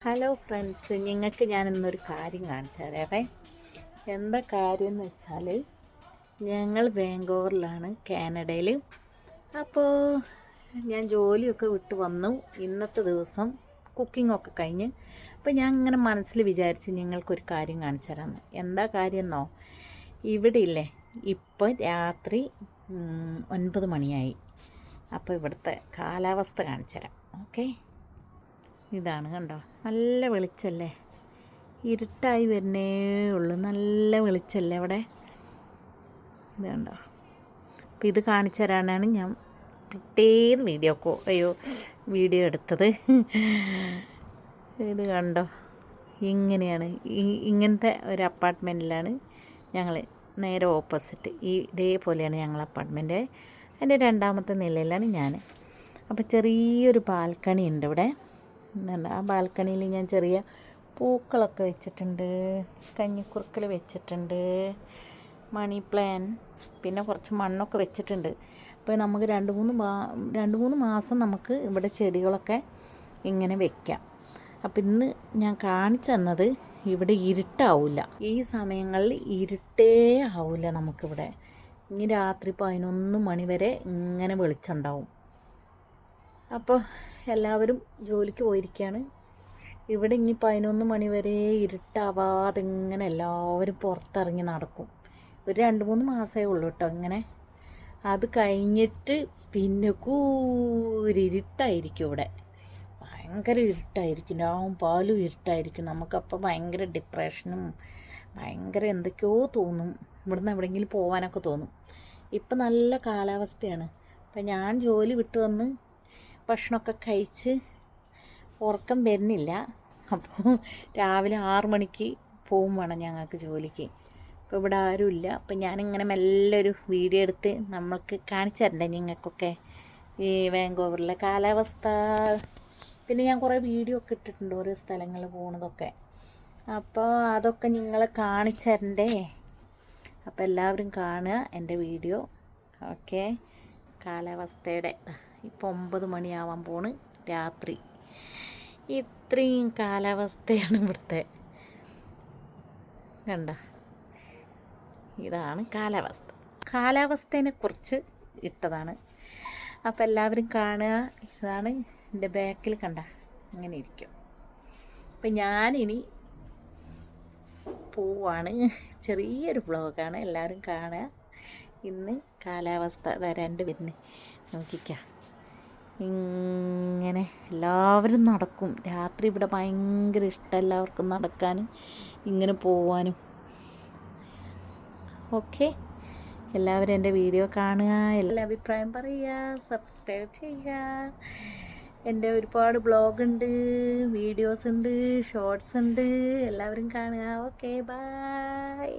Hello friends, നിങ്ങൾക്ക് ഞാനിന്നൊരു കാര്യം കാണിച്ചു തരാവേ. എന്താ കാര്യം എന്ന് വെച്ചാൽ, ഞങ്ങൾ ബാംഗ്ലൂരിലാണ്, കാനഡയിൽ. അപ്പോൾ ഞാൻ ജോലിയൊക്കെ വിട്ട് വന്നു. ഇന്നത്തെ ദിവസം കുക്കിങ്ങൊക്കെ കഴിഞ്ഞ് അപ്പോൾ ഞാൻ ഇങ്ങനെ മനസ്സിൽ വിചാരിച്ച് നിങ്ങൾക്കൊരു കാര്യം കാണിച്ചു തരാമെന്ന്. എന്താ കാര്യം എന്നോ, ഇവിടെ ഇല്ലേ ഇപ്പോൾ രാത്രി 9 മണിയായി. അപ്പോൾ ഇവിടുത്തെ കാലാവസ്ഥ കാണിച്ചു തരാം. ഓക്കെ, ഇതാണ് കണ്ടോ, നല്ല വെളിച്ചല്ലേ, ഇരുട്ടായി വരുന്നേ ഉള്ളൂ, നല്ല വെളിച്ചല്ലേ ഇവിടെ. ഇത് കണ്ടോ. അപ്പോൾ ഇത് കാണിച്ചു തരാനാണ് ഞാൻ പ്രത്യേക വീഡിയോ എടുത്തത്. ഇത് കണ്ടോ, ഇങ്ങനെയാണ്. ഇങ്ങനത്തെ ഒരു അപ്പാർട്ട്മെൻറ്റിലാണ് ഞങ്ങൾ, നേരെ ഓപ്പോസിറ്റ്. ഇതേപോലെയാണ് ഞങ്ങൾ അപ്പാർട്ട്മെൻറ്റ്. അതിൻ്റെ 2ാമത്തെ നിലയിലാണ് ഞാൻ. അപ്പോൾ ചെറിയൊരു ബാൽക്കണി ഉണ്ട് ഇവിടെ. ആ ബാൽക്കണിയിൽ ഞാൻ ചെറിയ പൂക്കളൊക്കെ വെച്ചിട്ടുണ്ട്, കഞ്ഞിക്കുറുക്കൽ വെച്ചിട്ടുണ്ട്, മണി പ്ലാൻ, പിന്നെ കുറച്ച് മണ്ണൊക്കെ വെച്ചിട്ടുണ്ട്. അപ്പോൾ നമുക്ക് 2-3 മാസം നമുക്ക് ഇവിടെ ചെടികളൊക്കെ ഇങ്ങനെ വെക്കാം. അപ്പോൾ ഇന്ന് ഞാൻ കാണിച്ചു തന്നത് ഇവിടെ ഇരുട്ടാവില്ല. ഈ സമയങ്ങളിൽ ഇരുട്ടേ ആവില്ല നമുക്കിവിടെ. ഇനി രാത്രി 11 മണി വരെ ഇങ്ങനെ വെളിച്ചമുണ്ടാവും. അപ്പോൾ എല്ലാവരും ജോലിക്ക് പോയിരിക്കുകയാണ്. ഇവിടെ ഇനി 11 മണി വരെ ഇരുട്ടാവാതെ ഇങ്ങനെ എല്ലാവരും പുറത്തിറങ്ങി നടക്കും. ഒരു 2-3 മാസമേ ഉള്ളൂ കേട്ടോ ഇങ്ങനെ. അത് കഴിഞ്ഞിട്ട് പിന്നെ കൂരിരുട്ടായിരിക്കും ഇവിടെ, ഭയങ്കര ഇരുട്ടായിരിക്കും. രാവും പാലും ഇരുട്ടായിരിക്കും. നമുക്കപ്പോൾ ഭയങ്കര ഡിപ്രഷനും ഭയങ്കര എന്തൊക്കെയോ തോന്നും. ഇവിടുന്ന് എവിടെയെങ്കിലും പോകാനൊക്കെ തോന്നും. ഇപ്പം നല്ല കാലാവസ്ഥയാണ്. അപ്പം ഞാൻ ജോലി വിട്ട് വന്ന് ഭക്ഷണമൊക്കെ കഴിച്ച് ഉറക്കം വരുന്നില്ല. അപ്പോൾ രാവിലെ 6 മണിക്ക് പോകും വേണം ഞങ്ങൾക്ക് ജോലിക്ക്. അപ്പോൾ ഇവിടെ ആരുമില്ല. അപ്പോൾ ഞാനിങ്ങനെ മെല്ലെ ഒരു വീഡിയോ എടുത്ത് നമ്മൾക്ക് കാണിച്ചു തരണ്ടേ നിങ്ങൾക്കൊക്കെ ഈ വാങ്കോവറിലെ കാലാവസ്ഥ. പിന്നെ ഞാൻ കുറേ വീഡിയോ ഒക്കെ ഇട്ടിട്ടുണ്ട് ഓരോ സ്ഥലങ്ങളിൽ പോകുന്നതൊക്കെ. അപ്പോൾ അതൊക്കെ നിങ്ങളെ കാണിച്ചു തരണ്ടേ. അപ്പോൾ എല്ലാവരും കാണുക എൻ്റെ വീഡിയോ. ഓക്കെ, കാലാവസ്ഥയുടെ ഇപ്പോൾ 9 മണിയാവാൻ പോണ് രാത്രി. ഇത്രയും കാലാവസ്ഥയാണ് ഇവിടുത്തെ. കണ്ട, ഇതാണ് കാലാവസ്ഥേനെ കുറിച്ച് ഇട്ടതാണ്. അപ്പോൾ എല്ലാവരും കാണുക. ഇതാണ് എൻ്റെ ബാക്കിൽ, കണ്ട ഇങ്ങനെ ഇരിക്കും. അപ്പം ഞാനിനി പോവാണ്. ചെറിയൊരു വ്ളോഗാണ്, എല്ലാവരും കാണുക. ഇന്ന് കാലാവസ്ഥ വരാണ്ട് വരുന്നേ നോക്കിക്കാം. ഇങ്ങനെ എല്ലാവരും നടക്കും രാത്രി. ഇവിടെ ഭയങ്കര ഇഷ്ടം എല്ലാവർക്കും നടക്കാനും ഇങ്ങനെ പോവാനും. ഓക്കെ, എല്ലാവരും എൻ്റെ വീഡിയോ കാണുക, എല്ലാ അഭിപ്രായം പറയുക, സബ്സ്ക്രൈബ് ചെയ്യുക. എൻ്റെ ഒരുപാട് ബ്ലോഗുണ്ട്, വീഡിയോസ് ഉണ്ട്, ഷോർട്സ് ഉണ്ട്. എല്ലാവരും കാണുക. Okay, by.